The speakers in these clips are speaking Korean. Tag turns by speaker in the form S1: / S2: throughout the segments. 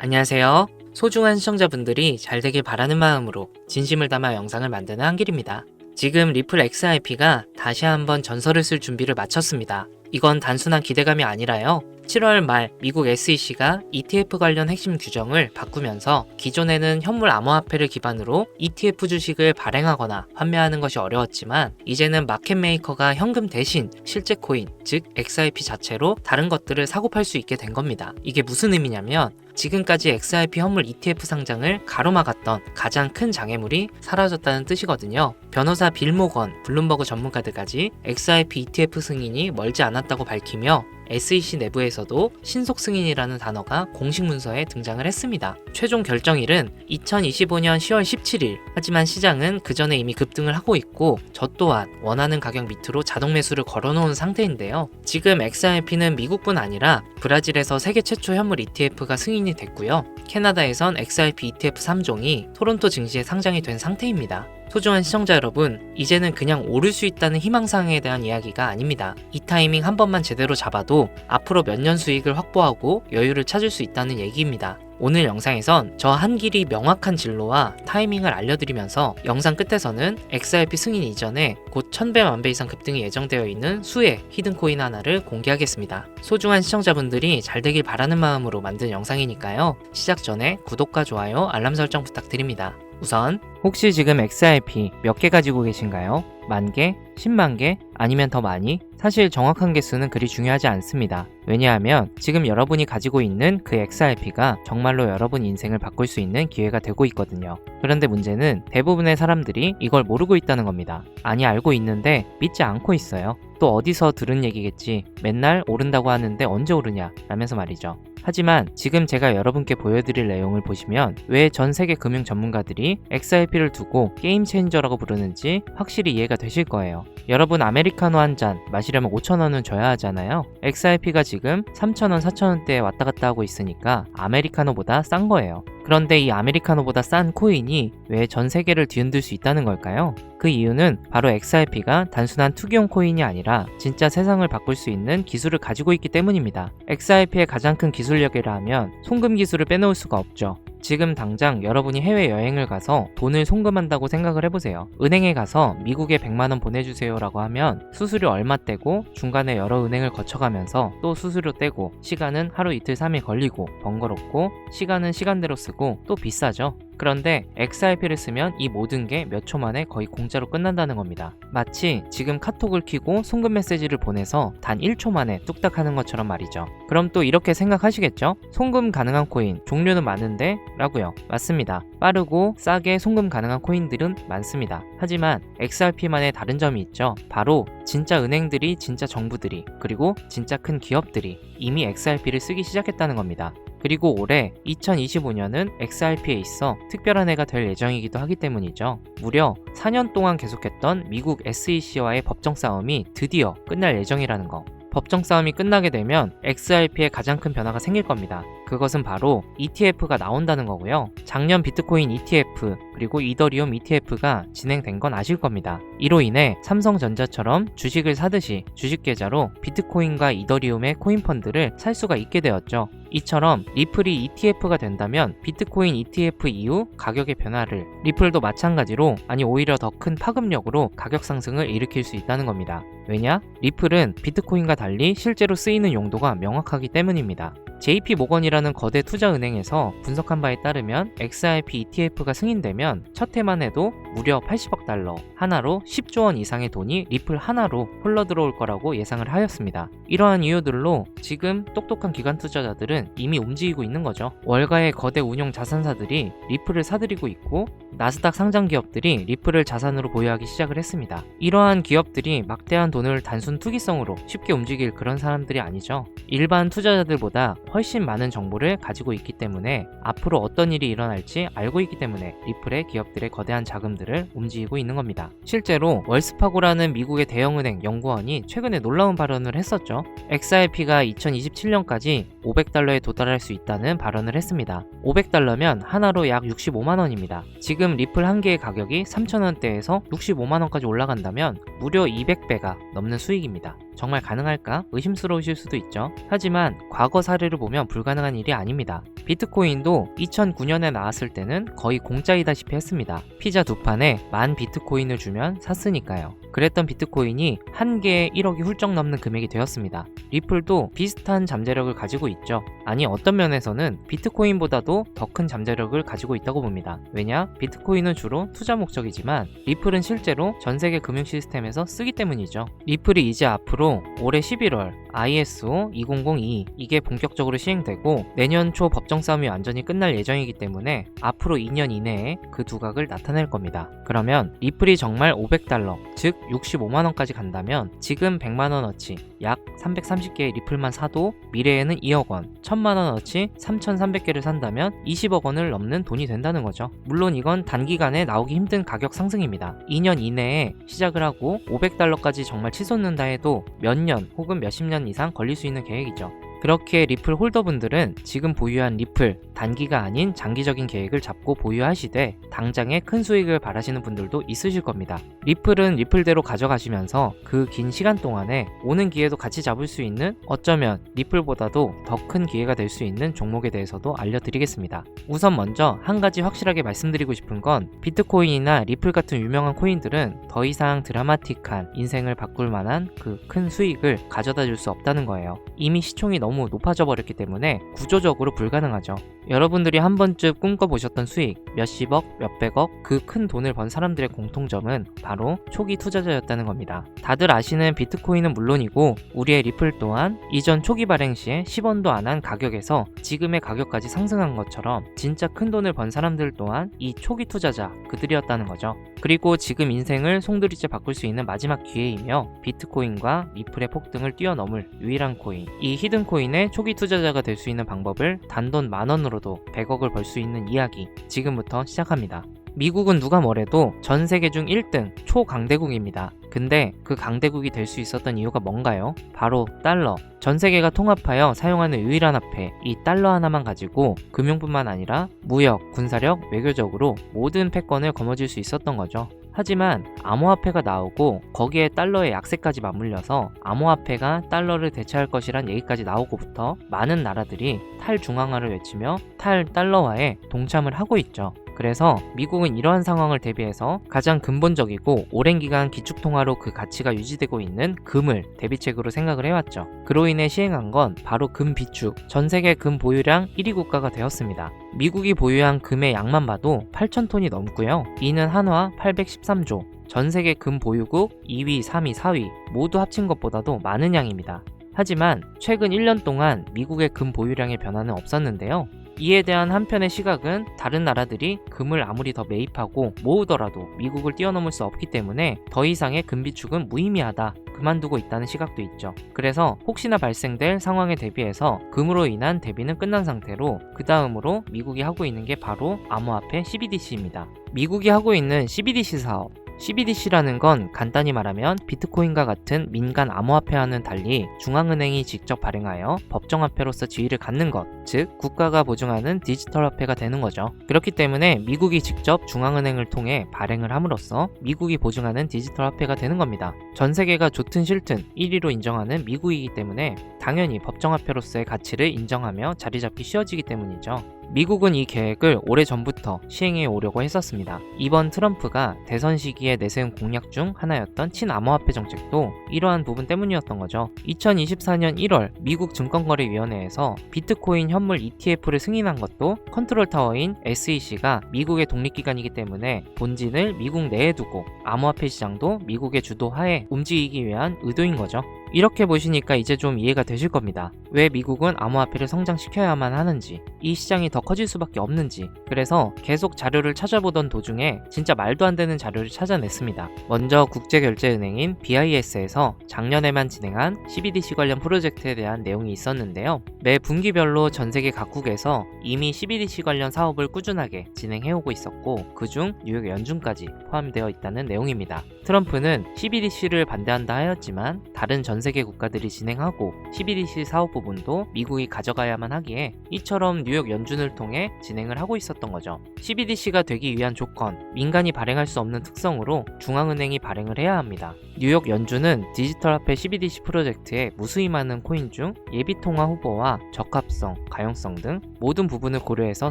S1: 안녕하세요. 소중한 시청자분들이 잘 되길 바라는 마음으로 진심을 담아 영상을 만드는 한길입니다. 지금 리플 XRP가 다시 한번 전설을 쓸 준비를 마쳤습니다. 이건 단순한 기대감이 아니라요. 7월 말 미국 SEC가 ETF 관련 핵심 규정을 바꾸면서 기존에는 현물 암호화폐를 기반으로 ETF 주식을 발행하거나 판매하는 것이 어려웠지만 이제는 마켓메이커가 현금 대신 실제 코인, 즉 XRP 자체로 다른 것들을 사고 팔 수 있게 된 겁니다. 이게 무슨 의미냐면 지금까지 XRP 현물 ETF 상장을 가로막았던 가장 큰 장애물이 사라졌다는 뜻이거든요. 변호사 빌 모건, 블룸버그 전문가들까지 XRP ETF 승인이 멀지 않았다고 밝히며 SEC 내부에서도 신속 승인이라는 단어가 공식 문서에 등장을 했습니다. 최종 결정일은 2025년 10월 17일. 하지만 시장은 그 전에 이미 급등을 하고 있고 저 또한 원하는 가격 밑으로 자동 매수를 걸어놓은 상태인데요. 지금 XRP는 미국뿐 아니라 브라질에서 세계 최초 현물 ETF가 승인이 됐고요. 캐나다에선 XRP ETF 3종이 토론토 증시에 상장이 된 상태입니다. 소중한 시청자 여러분, 이제는 그냥 오를 수 있다는 희망사항에 대한 이야기가 아닙니다. 이 타이밍 한 번만 제대로 잡아도 앞으로 몇 년 수익을 확보하고 여유를 찾을 수 있다는 얘기입니다. 오늘 영상에선 저 한길이 명확한 진로와 타이밍을 알려드리면서 영상 끝에서는 XRP 승인 이전에 곧 1000배 만배 이상 급등이 예정되어 있는 수의 히든코인 하나를 공개하겠습니다. 소중한 시청자분들이 잘 되길 바라는 마음으로 만든 영상이니까요. 시작 전에 구독과 좋아요, 알람 설정 부탁드립니다. 우선 혹시 지금 XRP 몇 개 가지고 계신가요? 10,000개? 100,000개? 아니면 더 많이? 사실 정확한 개수는 그리 중요하지 않습니다. 왜냐하면 지금 여러분이 가지고 있는 그 XRP가 정말로 여러분 인생을 바꿀 수 있는 기회가 되고 있거든요. 그런데 문제는 대부분의 사람들이 이걸 모르고 있다는 겁니다. 아니, 알고 있는데 믿지 않고 있어요. 또 어디서 들은 얘기겠지. 맨날 오른다고 하는데 언제 오르냐? 라면서 말이죠. 하지만 지금 제가 여러분께 보여드릴 내용을 보시면 왜 전 세계 금융 전문가들이 XRP를 두고 게임 체인저라고 부르는지 확실히 이해가 되실 거예요. 여러분, 아메리카노 한 잔 마시려면 5,000원은 줘야 하잖아요. XRP가 지금 3,000원, 4,000원대에 왔다 갔다 하고 있으니까 아메리카노보다 싼 거예요. 그런데 이 아메리카노보다 싼 코인이 왜 전 세계를 뒤흔들 수 있다는 걸까요? 그 이유는 바로 XRP가 단순한 투기용 코인이 아니라 진짜 세상을 바꿀 수 있는 기술을 가지고 있기 때문입니다. XRP의 가장 큰 기술력이라 하면 송금 기술을 빼놓을 수가 없죠. 지금 당장 여러분이 해외여행을 가서 돈을 송금한다고 생각을 해보세요. 은행에 가서 미국에 100만원 보내주세요 라고 하면 수수료 얼마 떼고 중간에 여러 은행을 거쳐가면서 또 수수료 떼고 시간은 하루 이틀 3일 걸리고 번거롭고 시간은 시간대로 쓰고 또 비싸죠. 그런데 XRP를 쓰면 이 모든 게 몇 초 만에 거의 공짜로 끝난다는 겁니다. 마치 지금 카톡을 켜고 송금 메시지를 보내서 단 1초 만에 뚝딱 하는 것처럼 말이죠. 그럼 또 이렇게 생각하시겠죠? 송금 가능한 코인 종류는 많은데? 라고요. 맞습니다. 빠르고 싸게 송금 가능한 코인들은 많습니다. 하지만 XRP만의 다른 점이 있죠. 바로 진짜 은행들이, 진짜 정부들이, 그리고 진짜 큰 기업들이 이미 XRP를 쓰기 시작했다는 겁니다. 그리고 올해 2025년은 XRP에 있어 특별한 해가 될 예정이기도 하기 때문이죠. 무려 4년 동안 계속했던 미국 SEC와의 법정 싸움이 드디어 끝날 예정이라는 거. 법정 싸움이 끝나게 되면 XRP에 가장 큰 변화가 생길 겁니다. 그것은 바로 ETF가 나온다는 거고요. 작년 비트코인 ETF 그리고 이더리움 ETF가 진행된 건 아실 겁니다. 이로 인해 삼성전자처럼 주식을 사듯이 주식 계좌로 비트코인과 이더리움의 코인 펀드를 살 수가 있게 되었죠. 이처럼 리플이 ETF가 된다면 비트코인 ETF 이후 가격의 변화를, 리플도 마찬가지로, 아니 오히려 더 큰 파급력으로 가격 상승을 일으킬 수 있다는 겁니다. 왜냐? 리플은 비트코인과 달리 실제로 쓰이는 용도가 명확하기 때문입니다. JP 모건이라는 거대 투자은행에서 분석한 바에 따르면 XRP ETF가 승인되면 첫 해만 해도 무려 80억 달러, 하나로 10조 원 이상의 돈이 리플 하나로 흘러들어올 거라고 예상을 하였습니다. 이러한 이유들로 지금 똑똑한 기관 투자자들은 이미 움직이고 있는 거죠. 월가의 거대 운용 자산사들이 리플을 사들이고 있고 나스닥 상장 기업들이 리플을 자산으로 보유하기 시작을 했습니다. 이러한 기업들이 막대한 돈을 단순 투기성으로 쉽게 움직일 그런 사람들이 아니죠. 일반 투자자들보다 훨씬 많은 정보를 가지고 있기 때문에 앞으로 어떤 일이 일어날지 알고 있기 때문에 리플의 기업들의 거대한 자금들을 움직이고 있는 겁니다. 실제로 월스파고라는 미국의 대형은행 연구원이 최근에 놀라운 발언을 했었죠. XRP가 2027년까지 $500에 도달할 수 있다는 발언을 했습니다. $500면 하나로 약 65만원입니다. 지금 리플 한 개의 가격이 3,000원대에서 65만원까지 올라간다면 무려 200배가 넘는 수익입니다. 정말 가능할까? 의심스러우실 수도 있죠. 하지만 과거 사례를 보면 불가능한 일이 아닙니다. 비트코인도 2009년에 나왔을 때는 거의 공짜이다시피 했습니다. 피자 2판에 10,000 비트코인을 주면 샀으니까요. 그랬던 비트코인이 한 개에 1억이 훌쩍 넘는 금액이 되었습니다. 리플도 비슷한 잠재력을 가지고 있죠. 아니, 어떤 면에서는 비트코인보다도 더 큰 잠재력을 가지고 있다고 봅니다. 왜냐? 비트코인은 주로 투자 목적이지만 리플은 실제로 전 세계 금융 시스템에서 쓰기 때문이죠. 리플이 이제 앞으로 올해 11월 ISO 20022 이게 본격적으로 시행되고 내년 초 법정 싸움이 완전히 끝날 예정이기 때문에 앞으로 2년 이내에 그 두각을 나타낼 겁니다. 그러면 리플이 정말 $500, 즉 65만원까지 간다면 지금 100만원어치 약 330개의 리플만 사도 미래에는 2억원, 1000만원어치 3300개를 산다면 20억 원을 넘는 돈이 된다는 거죠. 물론 이건 단기간에 나오기 힘든 가격 상승입니다. 2년 이내에 시작을 하고 $500까지 정말 치솟는다 해도 몇 년 혹은 몇십 년 이상 걸릴 수 있는 계획이죠. 그렇게 리플 홀더분들은 지금 보유한 리플 단기가 아닌 장기적인 계획을 잡고 보유하시되 당장의 큰 수익을 바라시는 분들도 있으실 겁니다. 리플은 리플대로 가져가시면서 그 긴 시간 동안에 오는 기회도 같이 잡을 수 있는 어쩌면 리플보다도 더 큰 기회가 될 수 있는 종목에 대해서도 알려드리겠습니다. 우선 먼저 한 가지 확실하게 말씀드리고 싶은 건 비트코인이나 리플 같은 유명한 코인들은 더 이상 드라마틱한 인생을 바꿀 만한 그 큰 수익을 가져다 줄 수 없다는 거예요. 이미 시총이 너무 높아져 버렸기 때문에 구조적으로 불가능하죠. 여러분들이 한 번쯤 꿈꿔보셨던 수익, 몇십억, 몇백억, 그 큰 돈을 번 사람들의 공통점은 바로 초기 투자자였다는 겁니다. 다들 아시는 비트코인은 물론이고 우리의 리플 또한 이전 초기 발행 시에 10원도 안 한 가격에서 지금의 가격까지 상승한 것처럼 진짜 큰 돈을 번 사람들 또한 이 초기 투자자 그들이었다는 거죠. 그리고 지금 인생을 송두리째 바꿀 수 있는 마지막 기회이며 비트코인과 리플의 폭등을 뛰어넘을 유일한 코인, 이 히든 코인의 초기 투자자가 될 수 있는 방법을 단돈 10,000원으로도 100억을 벌 수 있는 이야기 지금부터 시작합니다. 미국은 누가 뭐래도 전 세계 중 1등 초강대국입니다. 근데 그 강대국이 될 수 있었던 이유가 뭔가요? 바로 달러. 전 세계가 통합하여 사용하는 유일한 화폐, 이 달러 하나만 가지고 금융뿐만 아니라 무역, 군사력, 외교적으로 모든 패권을 거머쥘 수 있었던 거죠. 하지만 암호화폐가 나오고 거기에 달러의 약세까지 맞물려서 암호화폐가 달러를 대체할 것이란 얘기까지 나오고부터 많은 나라들이 탈중앙화를 외치며 탈달러화에 동참을 하고 있죠. 그래서 미국은 이러한 상황을 대비해서 가장 근본적이고 오랜 기간 기축통화로 그 가치가 유지되고 있는 금을 대비책으로 생각을 해왔죠. 그로 인해 시행한 건 바로 금 비축, 전 세계 금 보유량 1위 국가가 되었습니다. 미국이 보유한 금의 양만 봐도 8,000톤이 넘고요. 이는 한화 813조, 전 세계 금 보유국 2위, 3위, 4위 모두 합친 것보다도 많은 양입니다. 하지만 최근 1년 동안 미국의 금 보유량의 변화는 없었는데요. 이에 대한 한편의 시각은 다른 나라들이 금을 아무리 더 매입하고 모으더라도 미국을 뛰어넘을 수 없기 때문에 더 이상의 금 비축은 무의미하다, 그만두고 있다는 시각도 있죠. 그래서 혹시나 발생될 상황에 대비해서 금으로 인한 대비는 끝난 상태로 그 다음으로 미국이 하고 있는 게 바로 암호화폐 CBDC입니다. 미국이 하고 있는 CBDC 사업, CBDC라는 건 간단히 말하면 비트코인과 같은 민간 암호화폐와는 달리 중앙은행이 직접 발행하여 법정화폐로서 지위를 갖는 것, 즉 국가가 보증하는 디지털 화폐가 되는 거죠. 그렇기 때문에 미국이 직접 중앙은행을 통해 발행을 함으로써 미국이 보증하는 디지털 화폐가 되는 겁니다. 전 세계가 좋든 싫든 1위로 인정하는 미국이기 때문에 당연히 법정화폐로서의 가치를 인정하며 자리 잡기 쉬워지기 때문이죠. 미국은 이 계획을 오래전부터 시행해 오려고 했었습니다. 이번 트럼프가 대선 시기에 내세운 공약 중 하나였던 친암호화폐 정책도 이러한 부분 때문이었던 거죠. 2024년 1월 미국 증권거래위원회에서 비트코인 현물 ETF를 승인한 것도 컨트롤 타워인 SEC가 미국의 독립기관이기 때문에 본진을 미국 내에 두고 암호화폐 시장도 미국의 주도하에 움직이기 위한 의도인 거죠. 이렇게 보시니까 이제 좀 이해가 되실 겁니다. 왜 미국은 암호화폐를 성장시켜야만 하는지, 이 시장이 더 커질 수밖에 없는지. 그래서 계속 자료를 찾아보던 도중에 진짜 말도 안 되는 자료를 찾아냈습니다. 먼저 국제결제은행인 BIS에서 작년에만 진행한 CBDC 관련 프로젝트에 대한 내용이 있었는데요. 매 분기별로 전 세계 각국에서 이미 CBDC 관련 사업을 꾸준하게 진행해오고 있었고, 그중 뉴욕 연준까지 포함되어 있다는 내용입니다. 트럼프는 CBDC를 반대한다 하였지만 다른 전 세계 국가들이 진행하고 CBDC 사업 부분도 미국이 가져가야만 하기에 이처럼 뉴욕 연준을 통해 진행을 하고 있었던 거죠. CBDC가 되기 위한 조건, 민간이 발행할 수 없는 특성으로 중앙은행이 발행을 해야 합니다. 뉴욕 연준은 디지털 화폐 CBDC 프로젝트에 무수히 많은 코인 중 예비통화 후보와 적합성, 가용성 등 모든 부분을 고려해서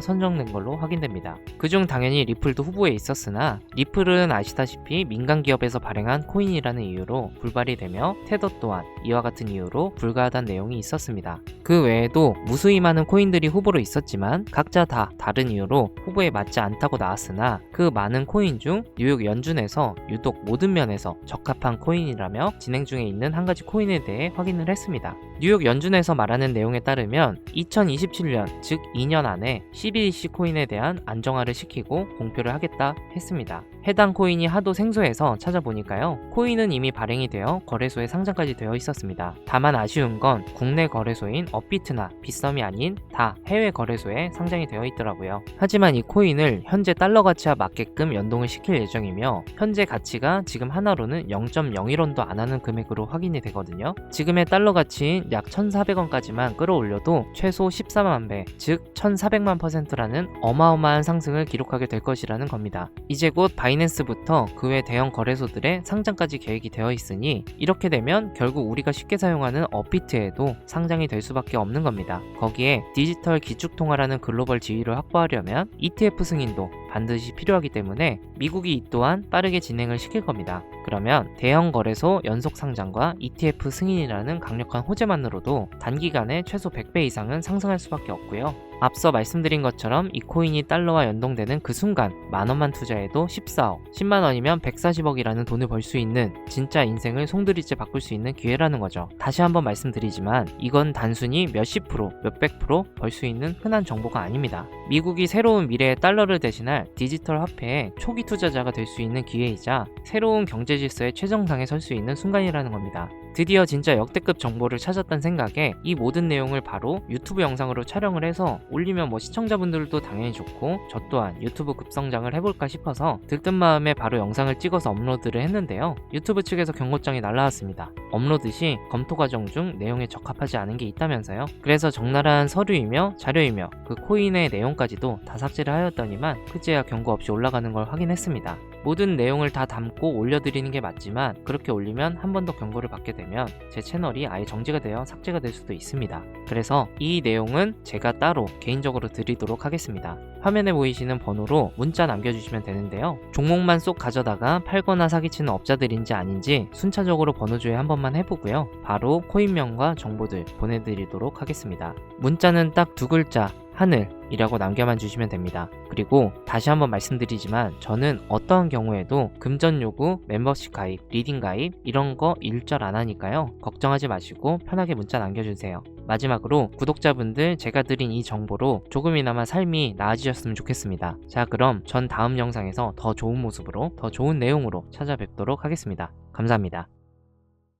S1: 선정된 걸로 확인됩니다. 그중 당연히 리플도 후보에 있었으나 리플은 아시다시피 민간 기업에서 발행한 코인이라는 이유로 불발이 되며 테더 또한 이와 같은 이유로 불가하다는 내용이 있었습니다. 그 외에도 무수히 많은 코인들이 후보로 있었지만 각자 다 다른 이유로 후보에 맞지 않다고 나왔으나 그 많은 코인 중 뉴욕 연준에서 유독 모든 면에서 적합한 코인이라며 진행 중에 있는 한 가지 코인에 대해 확인을 했습니다. 뉴욕 연준에서 말하는 내용에 따르면 2027년, 즉 2년 안에 CBDC 코인에 대한 안정화를 시키고 공표를 하겠다 했습니다. 해당 코인이 하도 생소해서 찾아보니까요, 코인은 이미 발행이 되어 거래소에 상장까지 되어 있었습니다. 다만 아쉬운 건 국내 거래소인 업비트나 빗썸이 아닌 다 해외 거래소에 상장이 되어 있더라고요. 하지만 이 코인을 현재 달러 가치와 맞게끔 연동을 시킬 예정이며 현재 가치가 지금 하나로는 0.01원도 안 하는 금액으로 확인이 되거든요. 지금의 달러 가치인 약 1,400원까지만 끌어올려도 최소 14만 배, 즉 1,400만%라는 어마어마한 상승을 기록하게 될 것이라는 겁니다. 이제 곧 바이낸스부터 그 외 대형 거래소들의 상장까지 계획이 되어 있으니 이렇게 되면 결국 우리가 쉽게 사용하는 업비트에도 상장이 될 수밖에 없는 겁니다. 거기에 디지털 기축통화라는 글로벌 지위를 확보하려면 ETF 승인도 반드시 필요하기 때문에 미국이 이 또한 빠르게 진행을 시킬 겁니다. 그러면 대형 거래소 연속 상장과 ETF 승인이라는 강력한 호재만으로도 단기간에 최소 100배 이상은 상승할 수밖에 없고요. 앞서 말씀드린 것처럼 이 코인이 달러와 연동되는 그 순간 만원만 투자해도 14억, 10만원이면 140억이라는 돈을 벌 수 있는 진짜 인생을 송두리째 바꿀 수 있는 기회라는 거죠. 다시 한번 말씀드리지만 이건 단순히 몇십 프로, 몇백 프로 벌 수 있는 흔한 정보가 아닙니다. 미국이 새로운 미래의 달러를 대신할 디지털 화폐의 초기 투자자가 될 수 있는 기회이자 새로운 경제 질서의 최정상에 설 수 있는 순간이라는 겁니다. 드디어 진짜 역대급 정보를 찾았다는 생각에 이 모든 내용을 바로 유튜브 영상으로 촬영을 해서 올리면 시청자분들도 당연히 좋고 저 또한 유튜브 급성장을 해볼까 싶어서 들뜬 마음에 바로 영상을 찍어서 업로드를 했는데요. 유튜브 측에서 경고장이 날라왔습니다. 업로드 시 검토 과정 중 내용에 적합하지 않은 게 있다면서요. 그래서 적나라한 서류이며 자료이며 그 코인의 내용까지도 다 삭제를 하였더니만 그제야 경고 없이 올라가는 걸 확인했습니다. 모든 내용을 다 담고 올려드리는 게 맞지만 그렇게 올리면 한 번 더 경고를 받게 되면 제 채널이 아예 정지가 되어 삭제가 될 수도 있습니다. 그래서 이 내용은 제가 따로 개인적으로 드리도록 하겠습니다. 화면에 보이시는 번호로 문자 남겨주시면 되는데요. 종목만 쏙 가져다가 팔거나 사기치는 업자들인지 아닌지 순차적으로 번호 조회 한 번만 해보고요. 바로 코인명과 정보들 보내드리도록 하겠습니다. 문자는 딱 두 글자, 하늘이라고 남겨만 주시면 됩니다. 그리고 다시 한번 말씀드리지만 저는 어떠한 경우에도 금전 요구, 멤버십 가입, 리딩 가입 이런 거 일절 안 하니까요. 걱정하지 마시고 편하게 문자 남겨주세요. 마지막으로 구독자분들 제가 드린 이 정보로 조금이나마 삶이 나아지셨으면 좋겠습니다. 자, 그럼 전 다음 영상에서 더 좋은 모습으로 더 좋은 내용으로 찾아뵙도록 하겠습니다. 감사합니다.